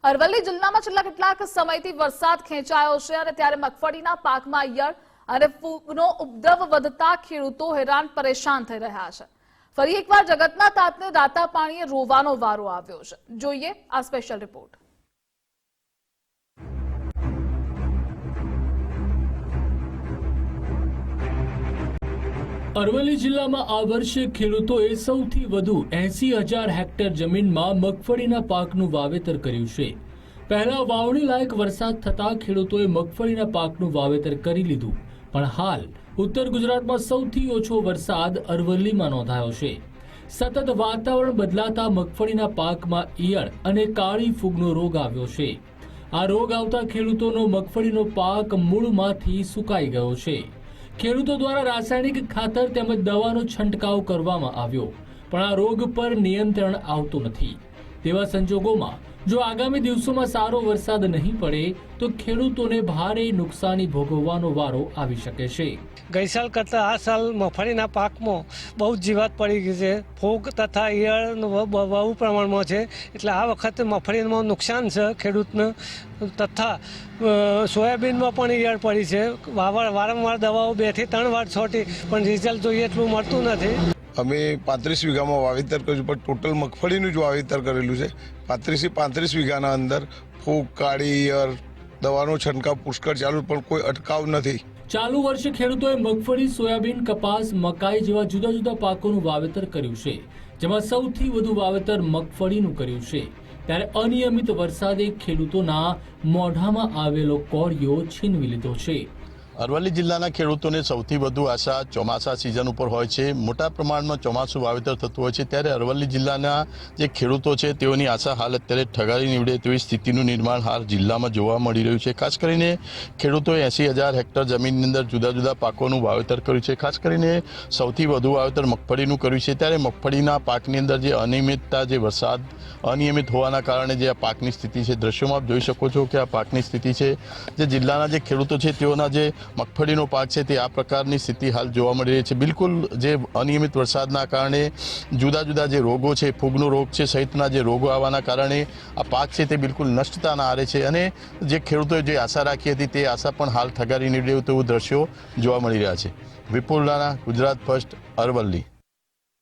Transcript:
અરવલ્લી જિલ્લામાં છેલ્લા કેટલાક સમયથી વરસાદ ખેંચાયો છે અને ત્યારે મગફળીના પાકમાં ઈયળ અને ફૂગનો ઉપદ્રવ વધતા ખેડૂતો હેરાન પરેશાન થઈ રહ્યા છે। ફરી એકવાર જગતના તાતને દાતા પાણીએ રોવાનો વારો આવ્યો છે। જોઈએ આ સ્પેશિયલ રિપોર્ટ। અરવલ્લી જિલ્લામાં આ વર્ષે ખેડૂતોએ સૌથી વધુ 80,000 હેક્ટર જમીનમાં મગફળીના પાકનું વાવેતર કર્યું છે। પહેલા વાવણી લાયક વરસાદ થતા ખેડૂતોએ મગફળીના પાકનું વાવેતર કરી લીધું, પણ હાલ ઉત્તર ગુજરાતમાં સૌથી ઓછો વરસાદ અરવલ્લીમાં નોંધાયો છે। સતત વાતાવરણ બદલાતા મગફળીના પાકમાં ઈયળ અને કાળી ફૂગનો રોગ આવ્યો છે। આ રોગ આવતા ખેડૂતોનો મગફળીનો પાક મૂળમાંથી સુકાઈ ગયો છે। ખેડૂતો દ્વારા રાસાયણિક ખાતર તેમજ દવાનો છંટકાવ કરવામાં આવ્યો, પણ આ રોગ પર નિયંત્રણ આવતું નથી। તેવા સંજોગોમાં જો આગામી દિવસોમાં સારો વરસાદ નહીં પડે તો ખેડૂતોને ભારે નુકસાની ભોગવવાનો વારો આવી શકે છે। ગઈ સાલ કરતાં આ સાલ મગફળીના પાકમાં બહુ જીવાત પડી ગઈ છે। ફૂગ તથા ઈયળ બહુ પ્રમાણમાં છે, એટલે આ વખતે મગફળીમાં નુકસાન છે ખેડૂતને। તથા સોયાબીનમાં પણ ઈયળ પડી છે। વારંવાર દવાઓ 2 થી 3 વાર છોટી, પણ રિઝલ્ટ જોઈએ એટલું મળતું નથી। અમે 35 વીઘામાં વાવેતર કર્યું, પણ ટોટલ મગફળીનું જ વાવેતર કરેલું છે। 35 થી 35 વીઘાના અંદર ફૂગ, કાળી ઈયળ, દવાનો છંટકાવ પુષ્કળ ચાલુ, પણ કોઈ અટકાવ નથી। ચાલુ વર્ષે ખેડૂતોએ મગફળી, સોયાબીન, કપાસ, મકાઈ જેવા જુદા જુદા પાકોનું વાવેતર કર્યું છે, જેમાં સૌથી વધુ વાવેતર મગફળીનું કર્યું છે। ત્યારે અનિયમિત વરસાદે ખેડૂતોના મોઢામાં આવેલો કોળિયો છીનવી લીધો છે। અરવલ્લી જિલ્લાના ખેડૂતોને સૌથી વધુ આશા ચોમાસા સિઝન ઉપર હોય છે। મોટા પ્રમાણમાં ચોમાસું વાવેતર થતું હોય છે, ત્યારે અરવલ્લી જિલ્લાના જે ખેડૂતો છે તેઓની આશા હાલ અત્યારે ઠગારી નીવડે તેવી સ્થિતિનું નિર્માણ હાલ જિલ્લામાં જોવા મળી રહ્યું છે। ખાસ કરીને ખેડૂતોએ 80,000 હેક્ટર જમીનની અંદર જુદા જુદા પાકોનું વાવેતર કર્યું છે। ખાસ કરીને સૌથી વધુ વાવેતર મગફળીનું કર્યું છે, ત્યારે મગફળીના પાકની અંદર જે અનિયમિતતા, જે વરસાદ અનિયમિત હોવાના કારણે જે આ પાકની સ્થિતિ છે, દ્રશ્યોમાં આપ જોઈ શકો છો કે આ પાકની સ્થિતિ છે। જે જિલ્લાના જે ખેડૂતો છે તેઓના જે મગફળીનો પાક છે તે આ પ્રકારની સ્થિતિ હાલ જોવા મળી રહી છે। બિલકુલ જે અનિયમિત વરસાદના કારણે જુદા જુદા જે રોગો છે, ફૂગનો રોગ છે સહિતના જે રોગો આવવાના કારણે આ પાક છે તે બિલકુલ નષ્ટતાના આરે છે, અને જે ખેડૂતોએ જે આશા રાખી હતી તે આશા પણ હાલ ઠગારી નીવડ્યું તેવું દ્રશ્યો જોવા મળી રહ્યા છે। વિપુલ રાણા, ગુજરાત ફર્સ્ટ, અરવલ્લી।